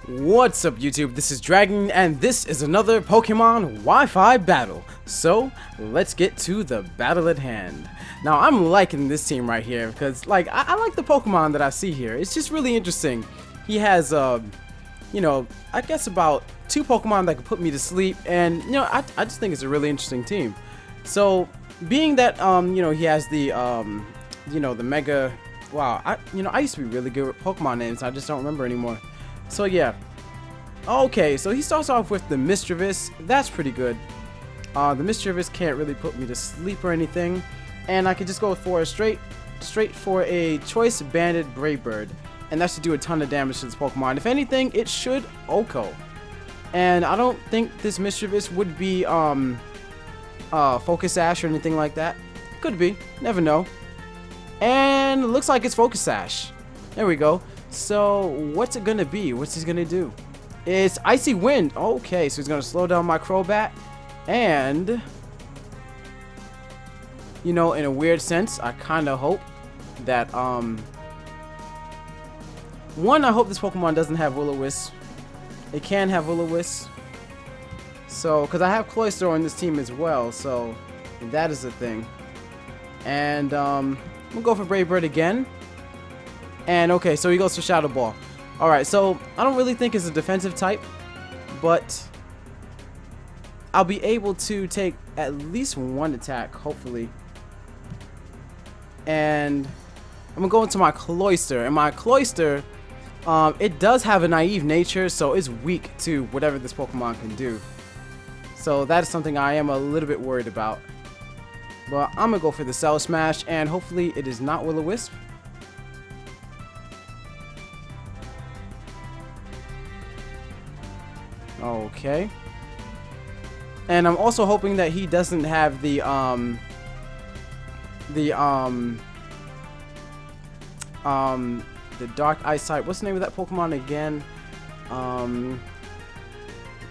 What's up YouTube, this is Dragon and this is another Pokemon Wi-Fi battle. So let's get to the battle at hand. Now I'm liking this team right here because like I like the Pokemon that I see here. It's just really interesting. He has you know, I guess about 2 Pokemon that can put me to sleep, and you know I just think it's a really interesting team. So being that you know, he has the you know, the Mega, wow, I used to be really good with Pokemon names, I just don't remember anymore. So yeah, okay, so he starts off with the Mischievous. That's pretty good. The Mischievous can't really put me to sleep or anything, and I could just go for a straight for a Choice Banded Brave Bird, and that should do a ton of damage to this Pokemon. If anything, it should OHKO, and I don't think this Mischievous would be Focus Sash or anything like that. Could be, never know. And it looks like it's Focus Sash. There we go. So what's it gonna be? What's he gonna do? It's Icy Wind. Okay, so he's gonna slow down my Crobat, and you know, in a weird sense, I kind of hope that one, I hope this Pokemon doesn't have Will-O-Wisp. It can have Will-O-Wisp, so because I have Cloyster on this team as well, so that is the thing. And I'm gonna go for Brave Bird again. And okay, so he goes for Shadow Ball. Alright, so I don't really think it's a defensive type, but I'll be able to take at least 1 attack, hopefully. And I'm gonna go into my Cloyster, and my Cloyster, it does have a naive nature, so it's weak to whatever this Pokemon can do. So that is something I am a little bit worried about. But I'm gonna go for the Cell Smash, and hopefully it is not Will-O-Wisp. Okay. And I'm also hoping that he doesn't have the Dark Ice type. What's the name of that Pokemon again?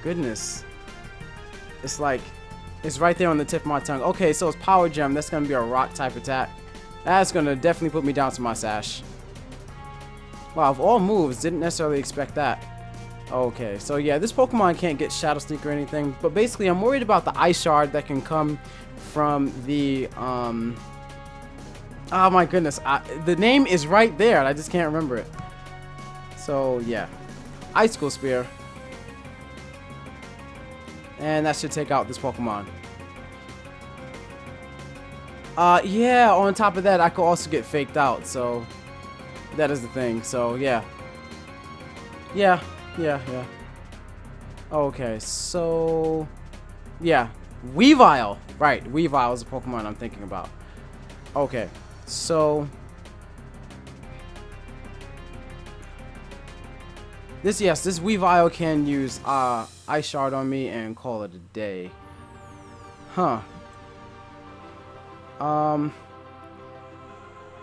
Goodness. It's like, it's right there on the tip of my tongue. Okay, so it's Power Gem. That's gonna be a rock type attack. That's gonna definitely put me down to my Sash. Wow, of all moves, didn't necessarily expect that. Okay, so yeah, this Pokemon can't get Shadow Sneak or anything, but basically I'm worried about the Ice Shard that can come from the, oh my goodness, the name is right there, and I just can't remember it. So yeah, Icicle Spear. And that should take out this Pokemon. Yeah, on top of that, I could also get faked out, so that is the thing, so yeah. Yeah. Okay, so yeah, Weavile. Right, Weavile is a Pokemon I'm thinking about. Okay, so this Weavile can use Ice Shard on me and call it a day. Huh.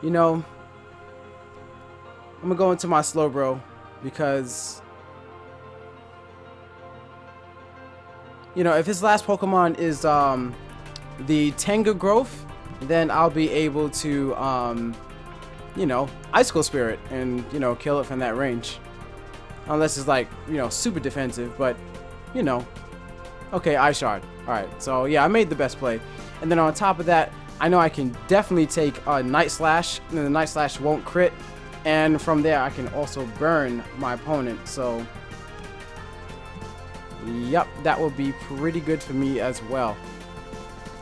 You know, I'm gonna go into my Slowbro because, you know, if his last Pokemon is the Tenga Growth, then I'll be able to you know, Icicle Spirit and, you know, kill it from that range. Unless it's like, you know, super defensive, but you know. Okay, Ice Shard. Alright, so yeah, I made the best play. And then on top of that, I know I can definitely take a Night Slash, and the Night Slash won't crit. And from there, I can also burn my opponent, so yep, that will be pretty good for me as well.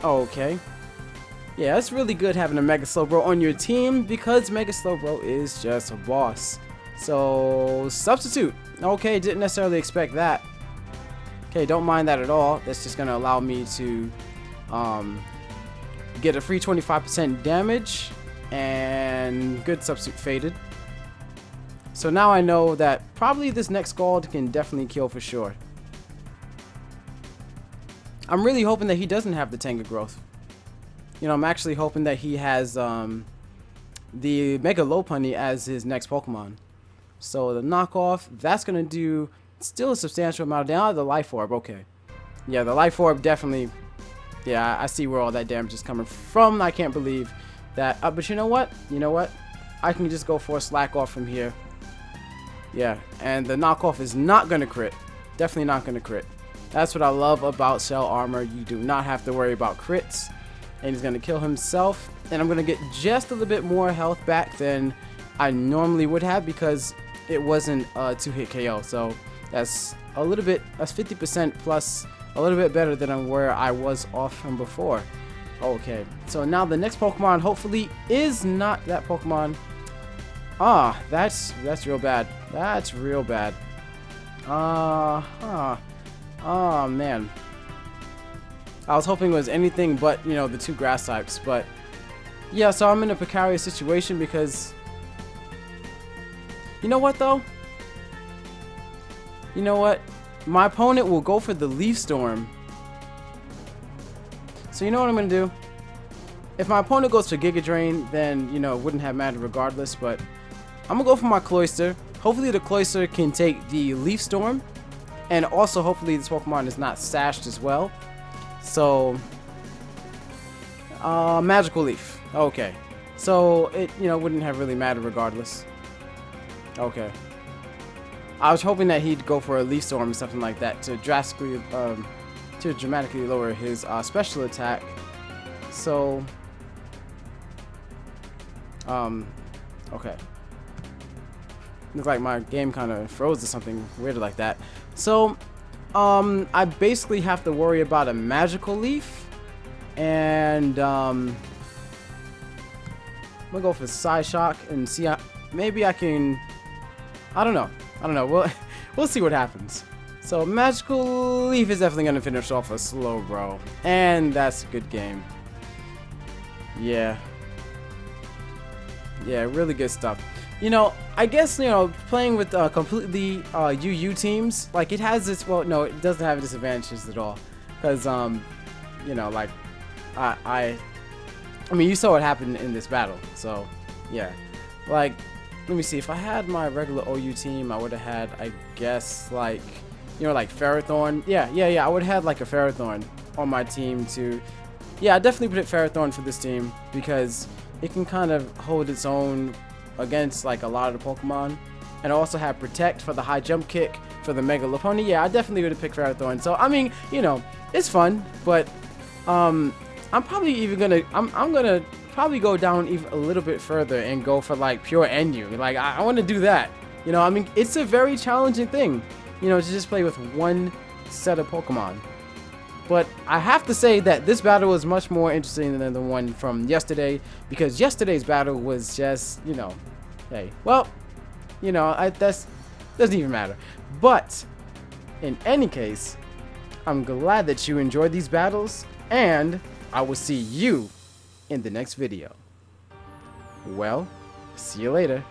Okay. Yeah, it's really good having a Mega Slowbro on your team because Mega Slowbro is just a boss. So, Substitute. Okay, didn't necessarily expect that. Okay, don't mind that at all. That's just going to allow me to get a free 25% damage, and good Substitute faded. So now I know that probably this next Scald can definitely kill for sure. I'm really hoping that he doesn't have the Tenga Growth. You know, I'm actually hoping that he has the Mega Lopunny as his next Pokemon. So the knockoff, that's going to do still a substantial amount of damage. The Life Orb, okay. Yeah, the Life Orb definitely, yeah, I see where all that damage is coming from. I can't believe that. But you know what? I can just go for a Slack Off from here. Yeah, and the knockoff is not gonna crit. Definitely not gonna crit. That's what I love about Shell Armor. You do not have to worry about crits. And he's gonna kill himself. And I'm gonna get just a little bit more health back than I normally would have because it wasn't a 2-hit KO. So that's a little bit, that's 50% plus a little bit better than where I was off from before. Okay, so now the next Pokemon hopefully is not that Pokemon. Ah, that's real bad. That's real bad. Oh man. I was hoping it was anything but, you know, the 2 grass types, but yeah, so I'm in a precarious situation because you know what though? You know what? My opponent will go for the Leaf Storm. So you know what I'm gonna do? If my opponent goes for Giga Drain, then, you know, it wouldn't have mattered regardless, but I'm gonna go for my Cloyster. Hopefully the Cloyster can take the Leaf Storm, and also hopefully this Pokemon is not sashed as well. So, Magical Leaf. Okay. So it, you know, wouldn't have really mattered regardless. Okay. I was hoping that he'd go for a Leaf Storm or something like that to dramatically lower his special attack. So, okay. Looks like my game kind of froze or something weird like that. So, I basically have to worry about a Magical Leaf, and I'm gonna go for Psyshock and see how maybe I can. I don't know. We'll see what happens. So Magical Leaf is definitely gonna finish off a Slowbro, and that's a good game. Yeah, really good stuff. You know, I guess, you know, playing with completely UU teams, like it has this. Well, no, it doesn't have disadvantages at all, because you know, like I mean, you saw what happened in this battle. So yeah, like. Let me see, if I had my regular OU team, I would have had, I guess, like, you know, like Ferrothorn. Yeah, I would have had like a Ferrothorn on my team to, yeah, I definitely put Ferrothorn for this team because it can kind of hold its own against like a lot of the Pokemon. And I also have Protect for the high jump kick for the Mega Lopunny. Yeah, I definitely would have picked Ferrothorn. So, I mean, you know, it's fun, but I'm probably even gonna, I'm gonna probably go down even a little bit further and go for like pure NU. Like I want to do that. You know, I mean, it's a very challenging thing, you know, to just play with one set of Pokemon. But I have to say that this battle was much more interesting than the one from yesterday, because yesterday's battle was just, you know, hey, well, you know, that's doesn't even matter. But in any case, I'm glad that you enjoyed these battles, and I will see you in the next video. Well, see you later.